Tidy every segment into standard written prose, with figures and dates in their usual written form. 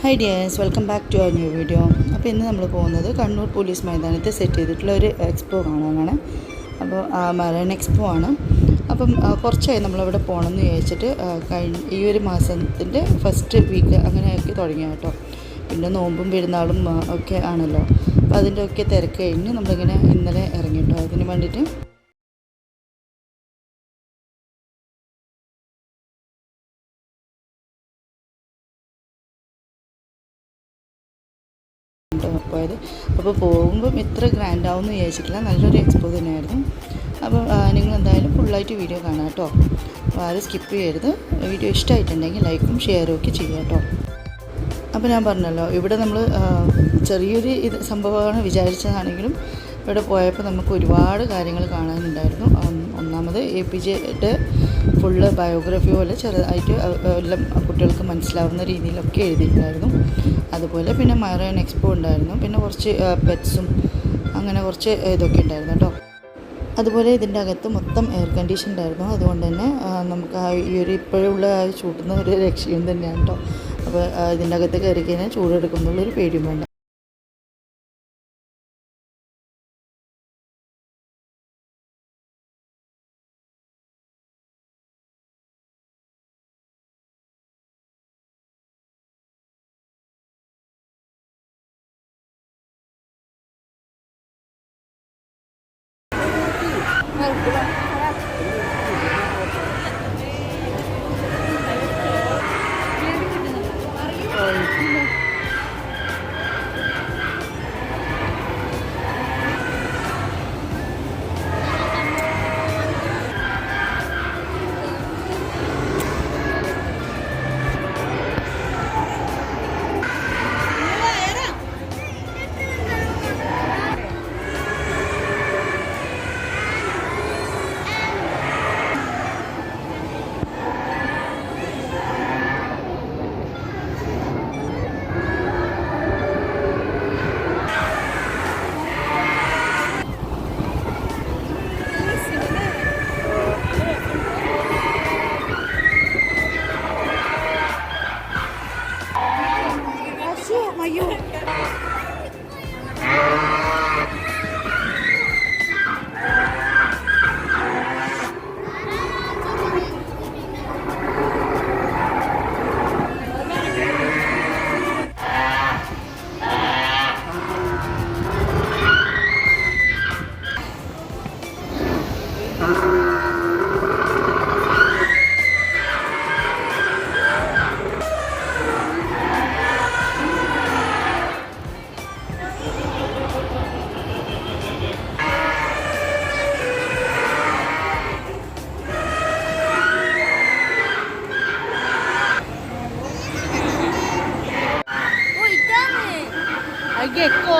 Hi dears, welcome back to our new video. അപ്പോൾ ഇന്ന് നമ്മൾ പോകുന്നത് കണ്ണൂർ പോലീസ് മൈതാനത്ത് സെറ്റ് ചെയ്തിട്ടുള്ള ഒരു എക്സ്പോ കാണാനാണ്. അപ്പോൾ മറൈൻ എക്സ്പോ ആണ്. അപ്പം കുറച്ചായി നമ്മളവിടെ പോകണമെന്ന് വിചാരിച്ചിട്ട് ഈ ഒരു മാസത്തിൻ്റെ ഫസ്റ്റ് വീക്ക് അങ്ങനെയൊക്കെ തുടങ്ങി കേട്ടോ. പിന്നെ നോമ്പും പെരുന്നാളും ഒക്കെ ആണല്ലോ. അപ്പോൾ അതിൻ്റെ ഒക്കെ തിരക്ക് കഴിഞ്ഞ് നമ്മളിങ്ങനെ ഇന്നലെ ഇറങ്ങി കേട്ടോ. അതിന് വേണ്ടിയിട്ട് പോയത്. അപ്പോൾ പോകുമ്പം ഇത്ര ഗ്രാൻഡ് ആവുമെന്ന് വിചാരിച്ചിട്ടില്ല. നല്ലൊരു എക്സ്പോ തന്നെയായിരുന്നു. അപ്പോൾ നിങ്ങൾ എന്തായാലും ഫുള്ളായിട്ട് വീഡിയോ കാണാം കേട്ടോ. അപ്പോൾ ആരും സ്കിപ്പ് ചെയ്യരുത്. വീഡിയോ ഇഷ്ടമായിട്ടുണ്ടെങ്കിൽ ലൈക്കും ഷെയറും ഒക്കെ ചെയ്യുക കേട്ടോ. അപ്പോൾ ഞാൻ പറഞ്ഞല്ലോ, ഇവിടെ നമ്മൾ ചെറിയൊരു സംഭവമാണ് വിചാരിച്ചതാണെങ്കിലും ഇവിടെ പോയപ്പോൾ നമുക്ക് ഒരുപാട് കാര്യങ്ങൾ കാണാനുണ്ടായിരുന്നു. ഒന്നാമത് APJയുടെ ഫുള്ള് ബയോഗ്രഫി പോലെ ചെറുതായിട്ട് എല്ലാം കുട്ടികൾക്ക് മനസ്സിലാവുന്ന രീതിയിലൊക്കെ എഴുതിയിട്ടുണ്ടായിരുന്നു. അതുപോലെ പിന്നെ മറൈൻ എക്സ്പോ ഉണ്ടായിരുന്നു. പിന്നെ കുറച്ച് പെറ്റ്സും അങ്ങനെ കുറച്ച് ഇതൊക്കെ ഉണ്ടായിരുന്നു കേട്ടോ. അതുപോലെ ഇതിൻ്റെ അകത്ത് മൊത്തം എയർ കണ്ടീഷൻ ഉണ്ടായിരുന്നു. അതുകൊണ്ട് തന്നെ നമുക്ക് ഈ ഒരു ഇപ്പോഴുള്ള ചൂടുന്ന ഒരു രക്ഷയും തന്നെയാണ് കേട്ടോ. അപ്പോൾ ഇതിൻ്റെ അകത്ത് കയറി കഴിഞ്ഞാൽ ചൂടെടുക്കുന്നുള്ളൊരു പേടിയും വേണ്ട. gecko.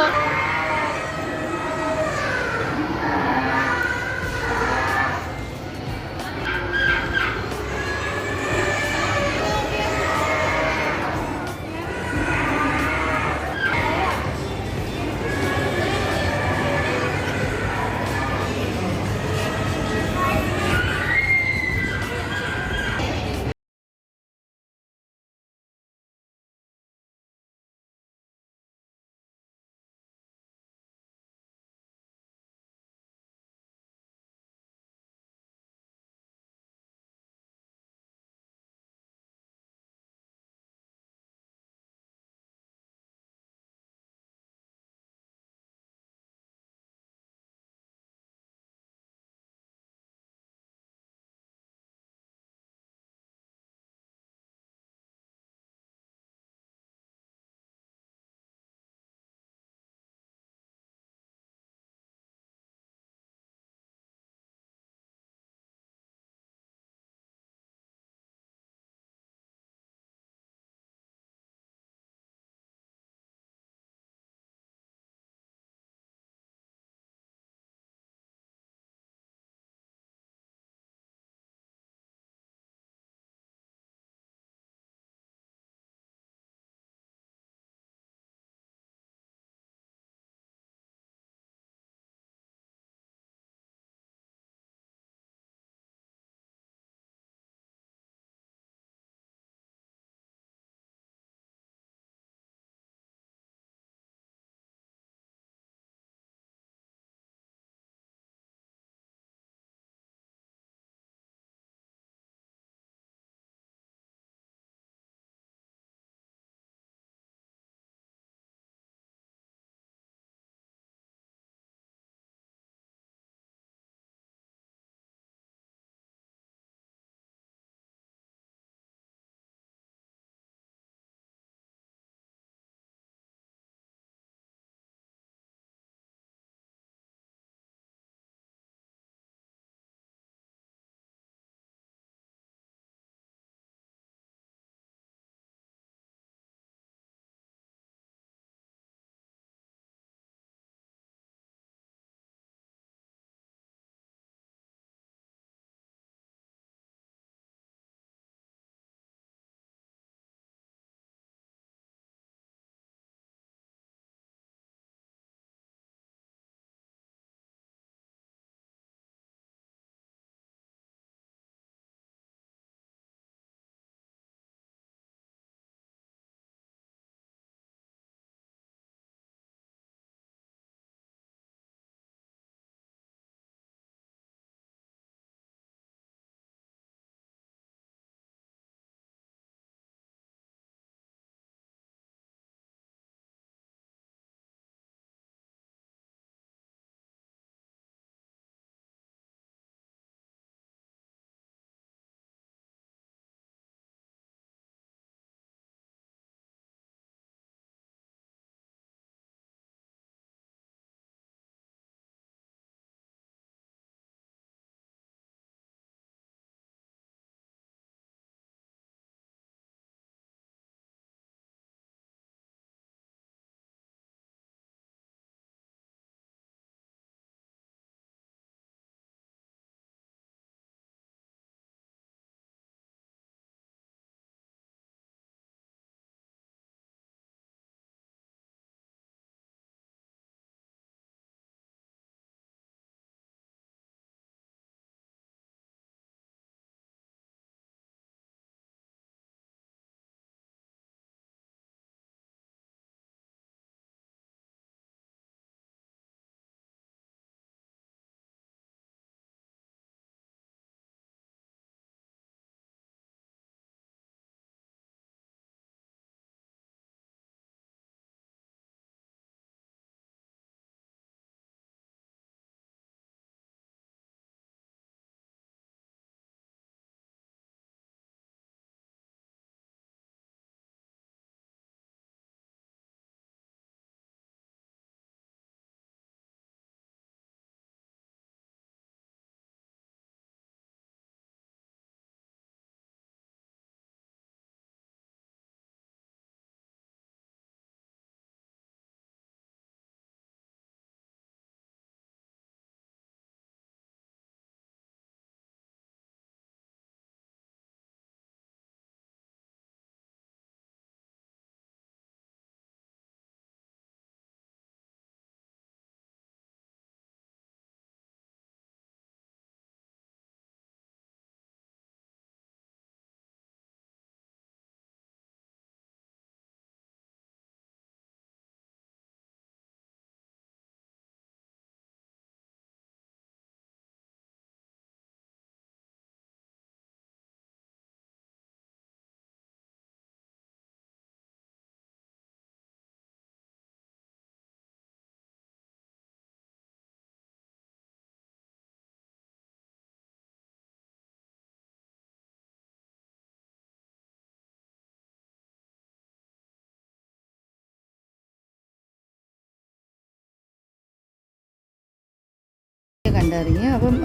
കണ്ടിറങ്ങി. അപ്പം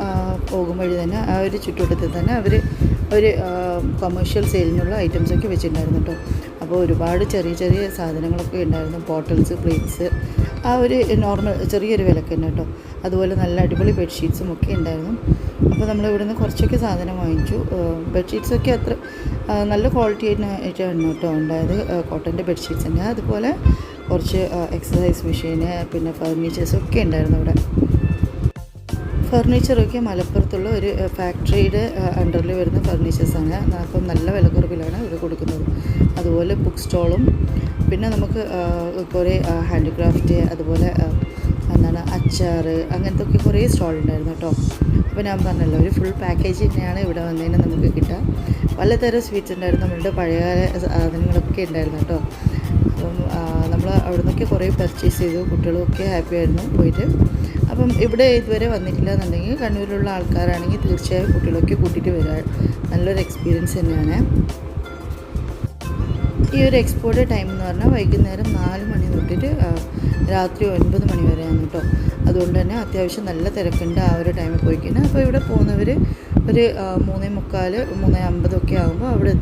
പോകും വഴി തന്നെ ആ ഒരു ചുറ്റുവട്ടത്തിൽ തന്നെ അവർ ഒരു കൊമേഴ്ഷ്യൽ സെയിലിനുള്ള ഐറ്റംസൊക്കെ വെച്ചിട്ടുണ്ടായിരുന്നു കേട്ടോ. അപ്പോൾ ഒരുപാട് ചെറിയ ചെറിയ സാധനങ്ങളൊക്കെ ഉണ്ടായിരുന്നു, ബോട്ടിൽസ്, പ്ലേറ്റ്സ്, ആ ഒരു നോർമൽ ചെറിയൊരു വിലക്ക് തന്നെ കേട്ടോ. അതുപോലെ നല്ല അടിപൊളി ബെഡ്ഷീറ്റ്സും ഒക്കെ ഉണ്ടായിരുന്നു. അപ്പോൾ നമ്മൾ ഇവിടുന്ന് കുറച്ചൊക്കെ സാധനം വാങ്ങിച്ചു. ബെഡ്ഷീറ്റ്സൊക്കെ അത്ര നല്ല ക്വാളിറ്റി ആയിട്ടാണ് കേട്ടോ ഉണ്ടായത്, കോട്ടൻ്റെ ബെഡ്ഷീറ്റ്സ് തന്നെ. അതുപോലെ കുറച്ച് എക്സസൈസ് മെഷീന്, പിന്നെ ഫർണിച്ചേഴ്സൊക്കെ ഉണ്ടായിരുന്നു അവിടെ. ഫർണിച്ചറൊക്കെ മലപ്പുറത്തുള്ള ഒരു ഫാക്ടറിയുടെ അണ്ടറിൽ വരുന്ന ഫർണിച്ചേഴ്സാണ്. അപ്പം നല്ല വിലക്കുറവിലാണ് ഇത് കൊടുക്കുന്നത്. അതുപോലെ ബുക്ക് സ്റ്റോളും, പിന്നെ നമുക്ക് കുറേ ഹാൻഡിക്രാഫ്റ്റ്, അതുപോലെ എന്താണ് അച്ചാർ, അങ്ങനത്തെ ഒക്കെ കുറേ സ്റ്റോൾ ഉണ്ടായിരുന്നു കേട്ടോ. അപ്പോൾ ഞാൻ പറഞ്ഞല്ലോ, ഒരു ഫുൾ പാക്കേജ് തന്നെയാണ് ഇവിടെ വന്നതിന് നമുക്ക് കിട്ടുക. പലതരം സ്വീറ്റ്സ് ഉണ്ടായിരുന്നു, നമ്മളുടെ പഴയകാല സാധനങ്ങളൊക്കെ ഉണ്ടായിരുന്നു കേട്ടോ. അപ്പം നമ്മൾ അവിടെ നിന്നൊക്കെ കുറേ പർച്ചേസ് ചെയ്തു. കുട്ടികളൊക്കെ ഹാപ്പി ആയിരുന്നു പോയിട്ട്. അപ്പം ഇവിടെ ഇതുവരെ വന്നിട്ടില്ല എന്നുണ്ടെങ്കിൽ, കണ്ണൂരിലുള്ള ആൾക്കാരാണെങ്കിൽ തീർച്ചയായും കുട്ടികളൊക്കെ കൂട്ടിയിട്ട് വരാൻ നല്ലൊരു എക്സ്പീരിയൻസ് തന്നെയാണ്. ഈ ഒരു എക്സ്പോയുടെ ടൈം എന്ന് പറഞ്ഞാൽ വൈകുന്നേരം 4 മണി തൊട്ടിട്ട് രാത്രി 9 മണി വരെയാണ് കേട്ടോ. അതുകൊണ്ട് തന്നെ അത്യാവശ്യം നല്ല തിരക്കുണ്ട് ആ ഒരു ടൈമിൽ പോയി കഴിഞ്ഞാൽ. അപ്പോൾ ഇവിടെ പോകുന്നവർ ഒരു 3:45, 3:50 ഒക്കെ ആകുമ്പോൾ അവിടെ